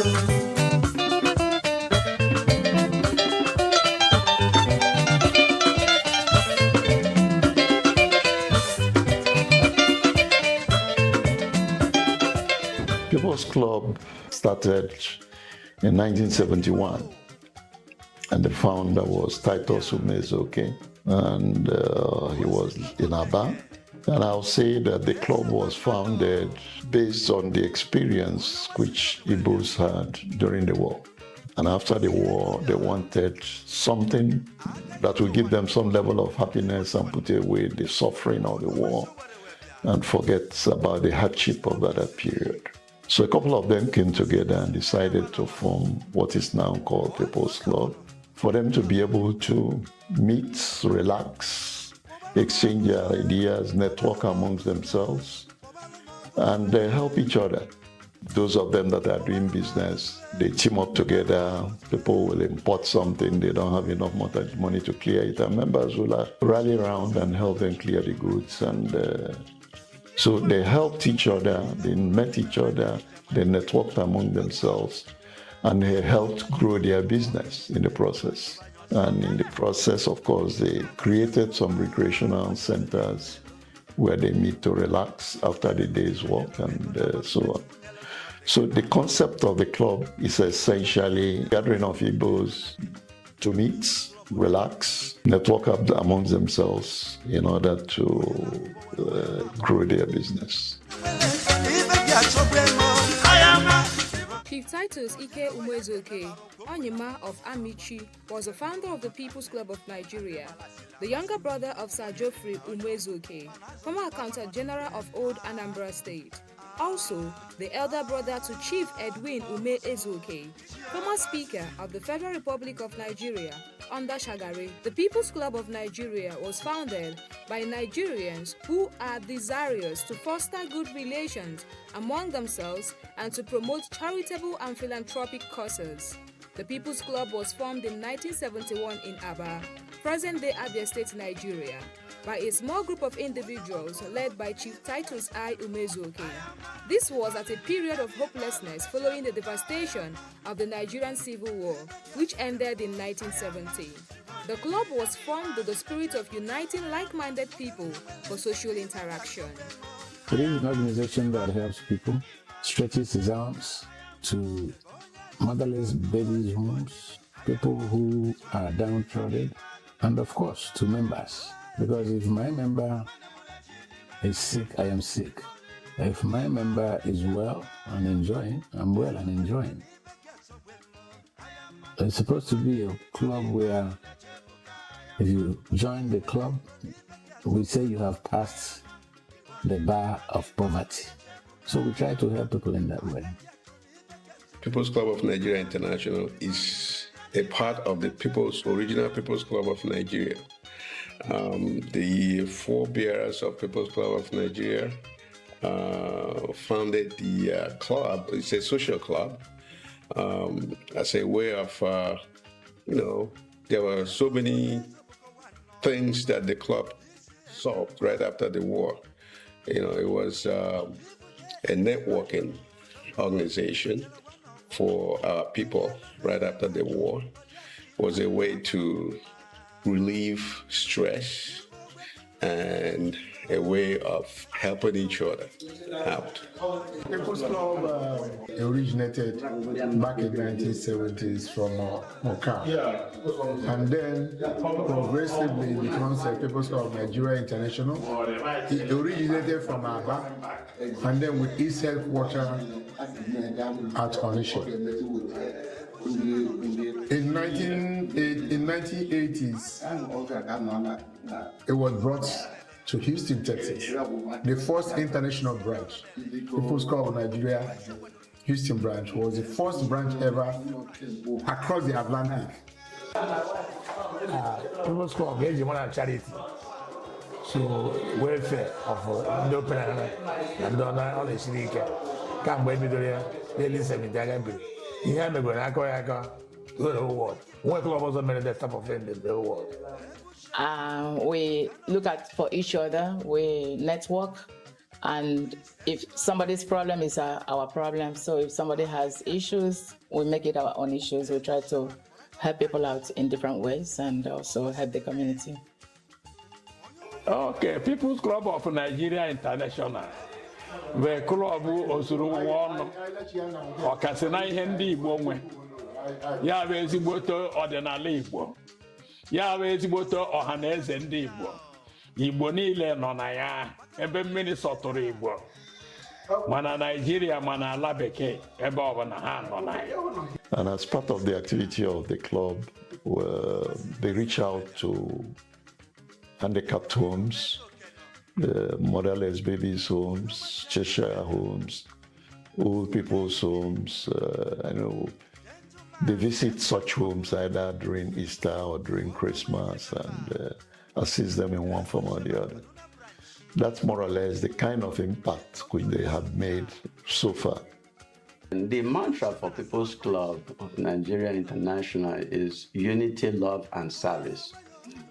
People's Club started in 1971, and the founder was Titus Umezuoke, and he was in Aba. And I'll say that the club was founded based on the experience which Igbos had during the war. And after the war, they wanted something that would give them some level of happiness and put away the suffering of the war and forget about the hardship of that period. So a couple of them came together and decided to form what is now called People's Club, for them to be able to meet, relax, exchange their ideas, network amongst themselves, and help each other. Those of them that are doing business, they team up together. People will import something, they don't have enough money to clear it, and members will rally around and help them clear the goods. And so they helped each other, they met each other, they networked among themselves, and they helped grow their business in the process. And in the process, of course, they created some recreational centers where they meet to relax after the day's work and so on. So the concept of the club is essentially gathering of Igbos to meet, relax, network up amongst themselves in order to grow their business. Chief Titus Ike Umezuoke, Onyema of Amichi, was the founder of the People's Club of Nigeria, the younger brother of Sir Geoffrey Umezuoke, former Accountant General of Old Anambra State. Also, the elder brother to Chief Edwin Umezuoke, former Speaker of the Federal Republic of Nigeria under Shagari. The People's Club of Nigeria was founded by Nigerians who are desirous to foster good relations among themselves and to promote charitable and philanthropic causes. The People's Club was formed in 1971 in Aba, present-day Abia State, Nigeria, by a small group of individuals led by Chief Titus I. Umezuoke. This was at a period of hopelessness following the devastation of the Nigerian Civil War, which ended in 1970. The club was formed with the spirit of uniting like-minded people for social interaction. It is an organization that helps people, stretches its arms to motherless babies' homes, people who are downtrodden, and of course to members. Because if my member is sick, I am sick. If my member is well and enjoying, I'm well and enjoying. It's supposed to be a club where if you join the club, we say you have passed the bar of poverty. So we try to help people in that way. People's Club of Nigeria International is a part of the original People's Club of Nigeria. The forebearers of People's Club of Nigeria founded the club. It's a social club as a way of, there were so many things that the club solved right after the war. It was a networking organization for our people right after the war. It was a way to relieve stress and a way of helping each other out. People's Club originated back in the 1970s from Moka, and then progressively it becomes a People's Club of Nigeria International. It originated from Aba, and then with its headquarters at Onitsha. In 1980s, it was brought to Houston, Texas, the first international branch. People's Club of Nigeria Houston branch was the first branch ever across the Atlantic. People's Club is one charity. So welfare of no plan and don't all the city can wait me to the listen in you have me go and go to the whole world. One club also made that type of thing in the whole world. We look at for each other, we network, And if somebody's problem is our problem, so if somebody has issues, we make it our own issues. We try to help people out in different ways and also help the community. Okay, People's Club of Nigeria International. The club osuru one okasina ihe ndị Igbo nwe. Ya bụ ezigboto ọdịnala Igbo. Ya bụ ezigboto ọhaneze ndị Igbo. Igbo niile nọ na ya ebe mmiri sọtụrụ Igbo. Mana Nigeria mana ala bekee ebe ọbụla ha nọ na ya. And as part of the activity of the club, they reach out to handicapped homes, motherless babies' homes, Cheshire homes, old people's homes. They visit such homes either during Easter or during Christmas and assist them in one form or the other. That's more or less the kind of impact which they have made so far. The mantra for People's Club of Nigeria International is unity, love, and service.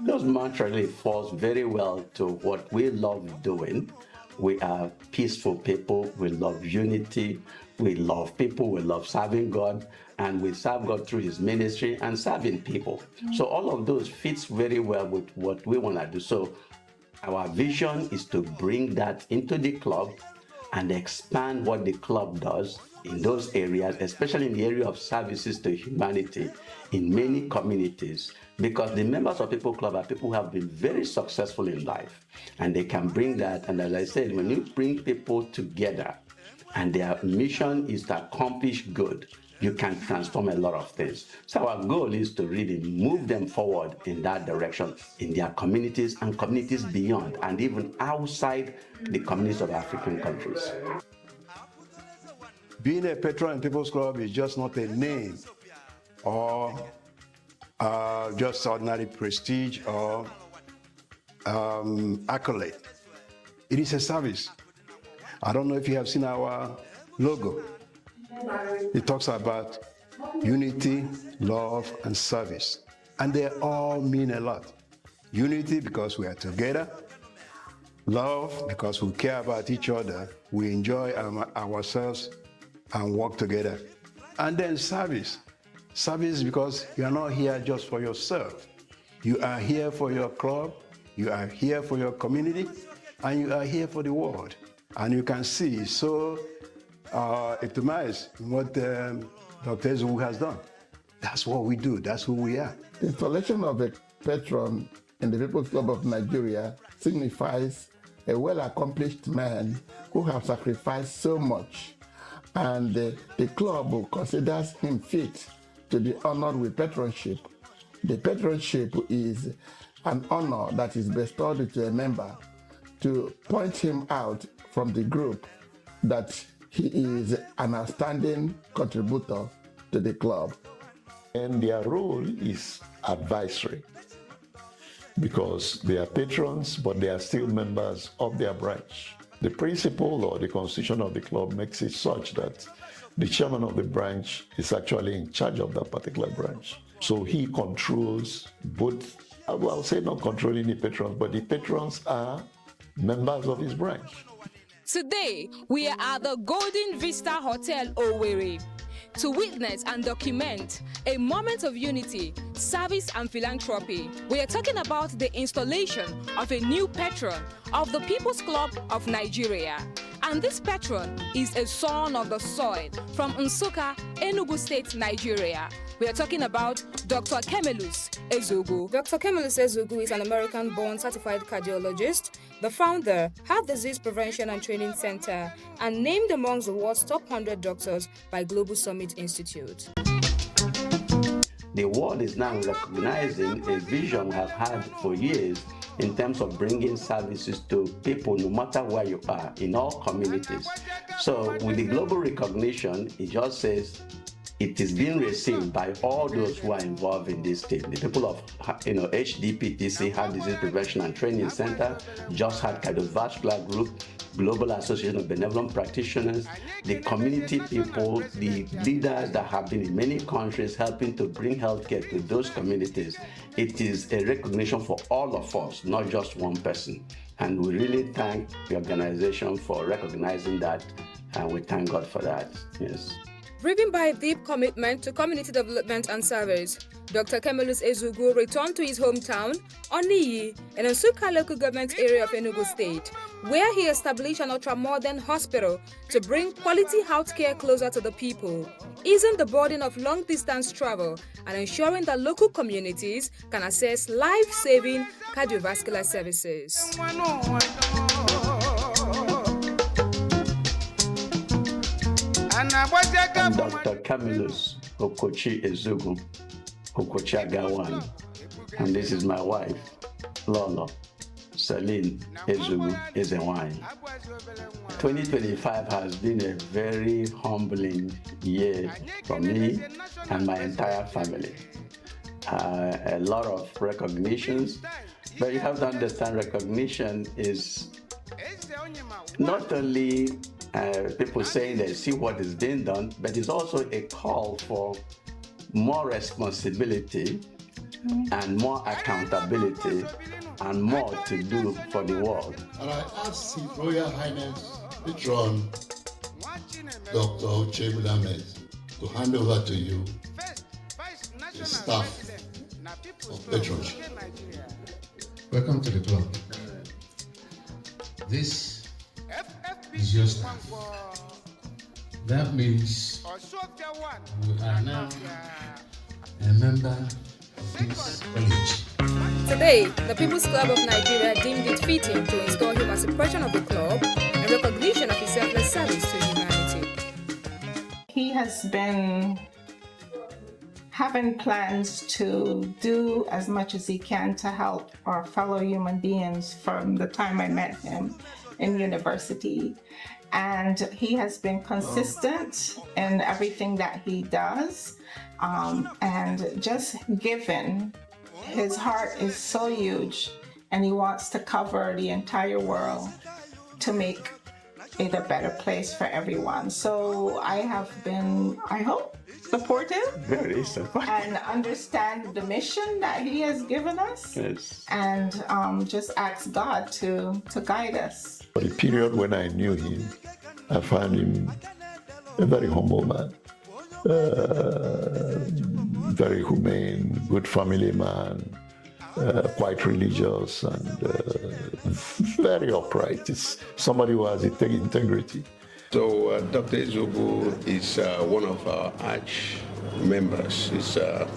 Those mantra really falls very well to what we love doing. We are peaceful people. We love unity. We love people. We love serving God. And we serve God through his ministry and serving people. So all of those fits very well with what we want to do. So our vision is to bring that into the club and expand what the club does in those areas, especially in the area of services to humanity in many communities, because the members of People Club are people who have been very successful in life, and they can bring that. And as I said, when you bring people together and their mission is to accomplish good, you can transform a lot of things. So our goal is to really move them forward in that direction in their communities and communities beyond, and even outside the communities of African countries. Being a patron in People's Club is just not a name or just ordinary prestige or accolade. It is a service. I don't know if you have seen our logo. It talks about unity, love, and service. And they all mean a lot. Unity because we are together. Love because we care about each other. We enjoy ourselves and work together. And then service. Service because you are not here just for yourself. You are here for your club, you are here for your community, and you are here for the world. And you can see, so epitomized what Dr. Ezewu has done. That's what we do, that's who we are. The installation of a patron in the People's Club of Nigeria signifies a well-accomplished man who has sacrificed so much, and the club considers him fit to be honored with patronship. The patronship is an honor that is bestowed to a member to point him out from the group that he is an outstanding contributor to the club. And their role is advisory, because they are patrons, but they are still members of their branch. The principle or the constitution of the club makes it such that the chairman of the branch is actually in charge of that particular branch. So he controls both, I'll say not controlling the patrons, but the patrons are members of his branch. Today, we are at the Golden Vista Hotel, Owerri, to witness and document a moment of unity, service and philanthropy. We are talking about the installation of a new patron of the People's Club of Nigeria. And this patron is a son of the soil from Nsukka, Enugu State, Nigeria. We are talking about Dr. Kemelus Ezewu. Dr. Kemelus Ezewu is an American-born certified cardiologist, the founder, Heart Disease Prevention and Training Center, and named amongst the world's top 100 doctors by Global Summit Institute. The world is now recognizing a vision we have had for years in terms of bringing services to people no matter where you are in all communities. So with the global recognition, it just says it is being received by all those who are involved in this thing. The people of HDPTC, Heart Disease Prevention and Training Center, Just Heart Cardiovascular Group, Global Association of Benevolent Practitioners, the community people, the leaders that have been in many countries helping to bring healthcare to those communities. It is a recognition for all of us, not just one person. And we really thank the organization for recognizing that, and we thank God for that. Yes. Driven by a deep commitment to community development and service, Dr. Kemelus Ezugu returned to his hometown, Oniyi, in the Nsukka local government area of Enugu State, where he established an ultra-modern hospital to bring quality healthcare closer to the people, easing the burden of long-distance travel and ensuring that local communities can access life-saving cardiovascular services. I'm Dr. Kemelus Okochi Ezugu, Okochi Agawan, and this is my wife, Lolo Celine Ezugu Ezewine. 2025 has been a very humbling year for me and my entire family. A lot of recognitions, but you have to understand recognition is not only people saying they see what is being done, but it's also a call for more responsibility and more accountability and more to do for the world. And I ask His Royal Highness Patron Dr. Ochebulamed to hand over to you the staff of Patronship. Welcome to the club. This is your staff. That means you are now a member of this college. Today, the People's Club of Nigeria deemed it fitting to install him as a patron of the club in recognition of his selfless service to humanity. He has been having plans to do as much as he can to help our fellow human beings from the time I met him in university. And he has been consistent in everything that he does, and just given. His heart is so huge, and he wants to cover the entire world to make it a better place for everyone. So I have been, I hope, supportive. Very supportive. And understand the mission that he has given us. Yes. And just ask God to guide us. For the period when I knew him, I found him a very humble man. Very humane, good family man, quite religious, and very upright. It's somebody who has integrity. So Dr. Ezugu is one of our arch members. He's a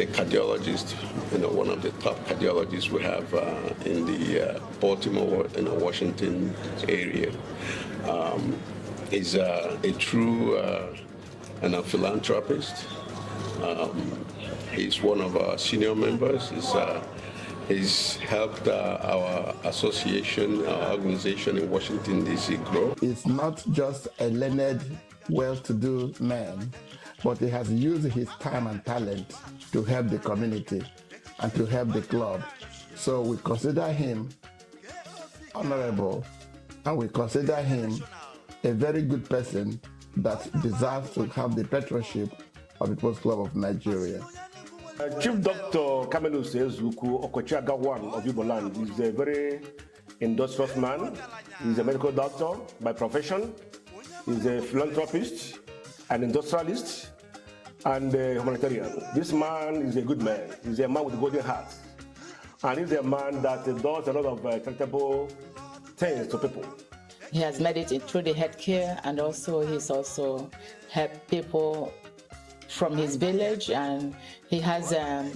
cardiologist, one of the top cardiologists we have in the Baltimore, Washington area. He's a true and a philanthropist. He's one of our senior members. He's helped our association, our organization in Washington, D.C. grow. It's not just a learned, well-to-do man, but he has used his time and talent to help the community and to help the club. So we consider him honorable, and we consider him a very good person that deserves to have the patronship of the People's Club of Nigeria. Chief Dr. Kemelus Ezugu Okochi Agawan of Igbo Land is a very industrious man. He's a medical doctor by profession. He's a philanthropist, an industrialist, and a humanitarian. This man is a good man. He's a man with a golden heart. And he's a man that does a lot of charitable things to people. He has made it through the healthcare, and also he's also helped people from his village, and he has a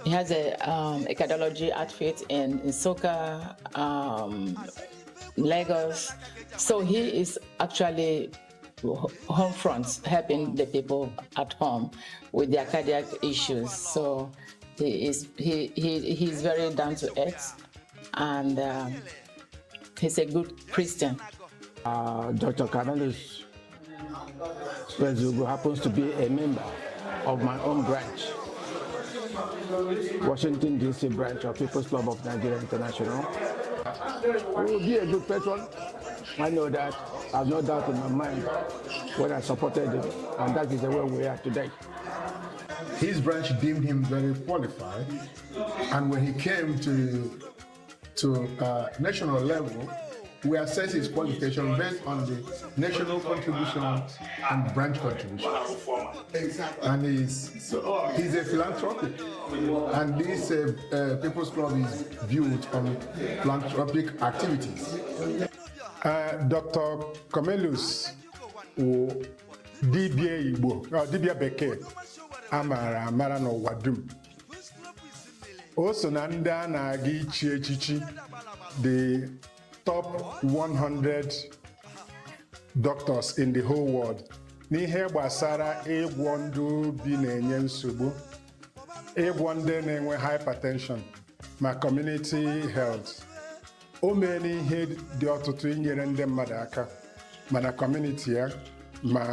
cardiology outfit in Nsukka, Lagos. So he is actually home front, helping the people at home with their cardiac issues. So he's very down to earth, and he's a good Christian. Dr. Kemelus Ezugu happens to be a member of my own branch, Washington, D.C. branch of People's Club of Nigeria International. He will be a good patron. I know that. I have no doubt in my mind when I supported him, and that is the way we are today. his branch deemed him very qualified, and when he came to national level, we assess his qualification based on the national contribution and branch contribution. And he's a philanthropic, and this People's Club is viewed on philanthropic activities. Dr. Cornelius wụ dibịa Igbo, dibịa Bekee amara n'ụwa dum. O so na ndị a na-aga ichi echichi the top 100 doctors in the whole world n'ihe gbasara ịgwọ ndị obi na-enye nsogbu, ịgwọ ndị na-enwe hypertension ma community health. O mere ihe dị ọtụtụ inyere ndị mmadụ aka mana community ya ma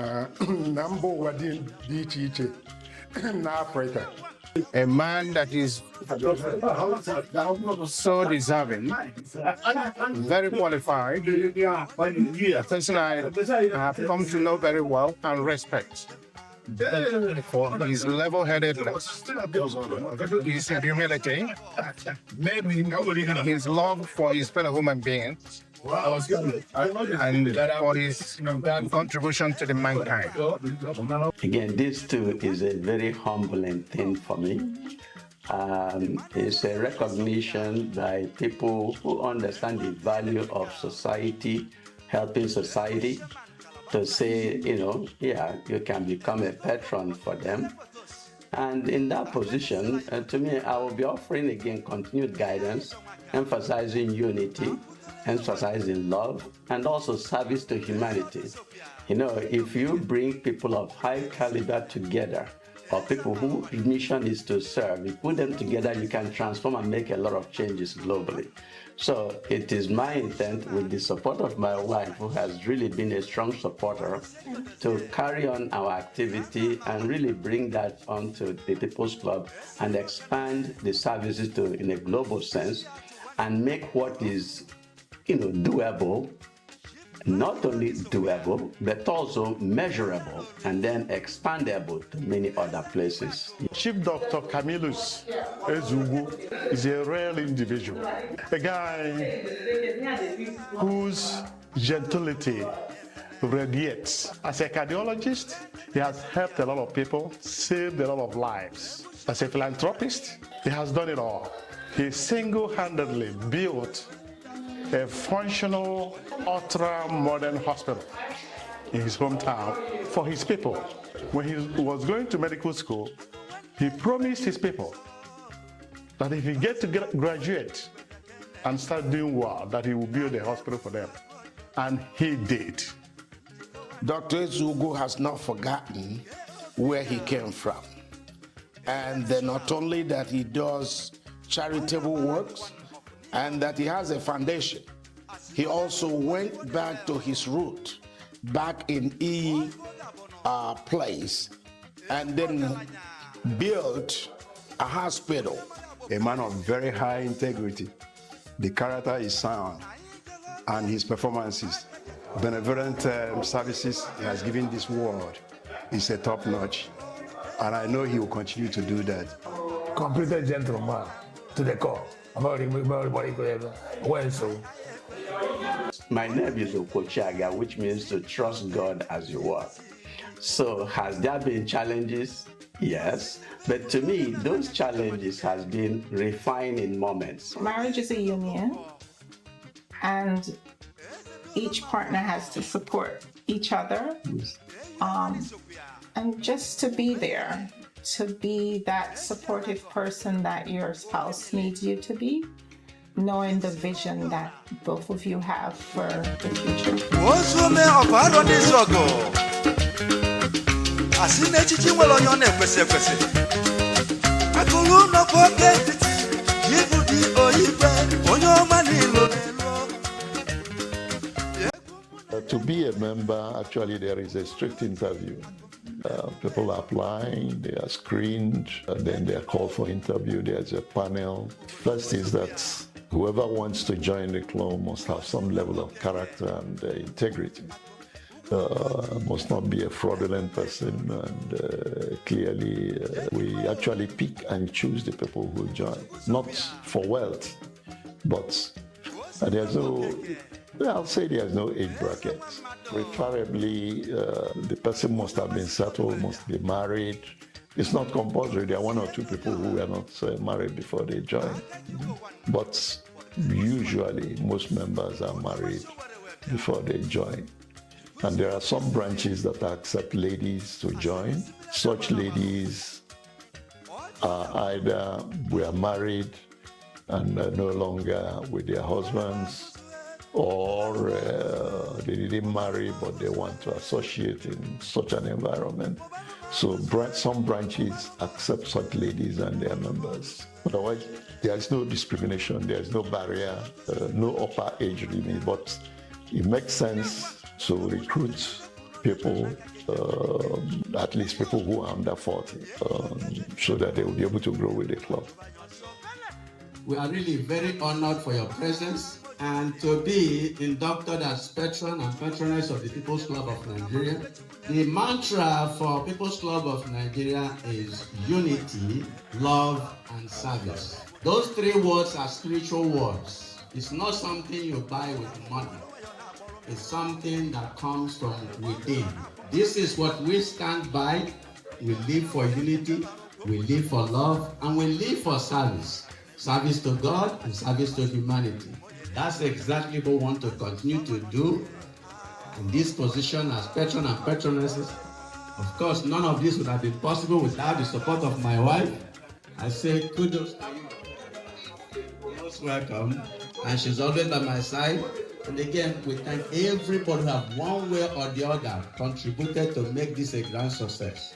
na mba ụwa dị iche iche na Africa. A man that is so deserving, very qualified, a person I have come to know very well and respect for his level-headedness, his humility, his love for his fellow human beings, and for his contribution to the mankind. Again, this too is a very humbling thing for me. It's a recognition by people who understand the value of society, helping society, to say, yeah, you can become a patron for them. And in that position, to me, I will be offering again continued guidance, emphasizing unity, emphasizing love, and also service to humanity. If you bring people of high caliber together, or people whose mission is to serve, you put them together, you can transform and make a lot of changes globally. So it is my intent, with the support of my wife, who has really been a strong supporter, to carry on our activity and really bring that onto the People's Club and expand the services in a global sense, and make what is doable, not only doable, but also measurable and then expandable to many other places. Chief Dr. Camillus Ezugwu is a rare individual, a guy whose gentility radiates. As a cardiologist, he has helped a lot of people, saved a lot of lives. As a philanthropist, he has done it all. He single-handedly built a functional, ultra-modern hospital in his hometown for his people. When he was going to medical school, he promised his people that if he gets to graduate and start doing well, that he will build a hospital for them. And he did. Dr. Ezugwu has not forgotten where he came from. And then not only that he does charitable works, and that he has a foundation, he also went back to his root, back in place, and then built a hospital. A man of very high integrity. The character is sound, and his performances, benevolent services he has given this world is a top-notch. And I know he will continue to do that. Completed gentleman to the core. My name is Okochaga, which means to trust God as you walk. So has there been challenges? Yes. But to me, those challenges has been refining moments. Marriage is a union, and each partner has to support each other. And just to be there, to be that supportive person that your spouse needs you to be, knowing the vision that both of you have for the future. To be a member, actually there is a strict interview. People are applying, they are screened, then they are called for interview, there's a panel. First is that whoever wants to join the club must have some level of character and integrity. must not be a fraudulent person, and clearly we actually pick and choose the people who join, not for wealth, but there's no, I'll say there's no age bracket. Preferably, the person must have been settled, must be married. It's not compulsory. There are one or two people who were not married before they join. But usually, most members are married before they join. And there are some branches that accept ladies to join. Such ladies are either were married and no longer with their husbands, or they didn't marry but they want to associate in such an environment. So some branches accept such ladies and their members. Otherwise, there is no discrimination, there is no barrier, no upper age limit, but it makes sense to recruit people, at least people who are under 40, so that they will be able to grow with the club. We are really very honored for your presence and to be inducted as patron and patroness of the People's Club of Nigeria. The mantra for People's Club of Nigeria is unity, love, and service. Those three words are spiritual words. It's not something you buy with money. It's something that comes from within. This is what we stand by. We live for unity, we live for love, and we live for service. Service to God and service to humanity. That's exactly what we want to continue to do in this position as patron and patronesses. Of course, none of this would have been possible without the support of my wife. I say kudos to you. You're most welcome. And she's always by my side. And again, we thank everybody who have one way or the other contributed to make this a grand success.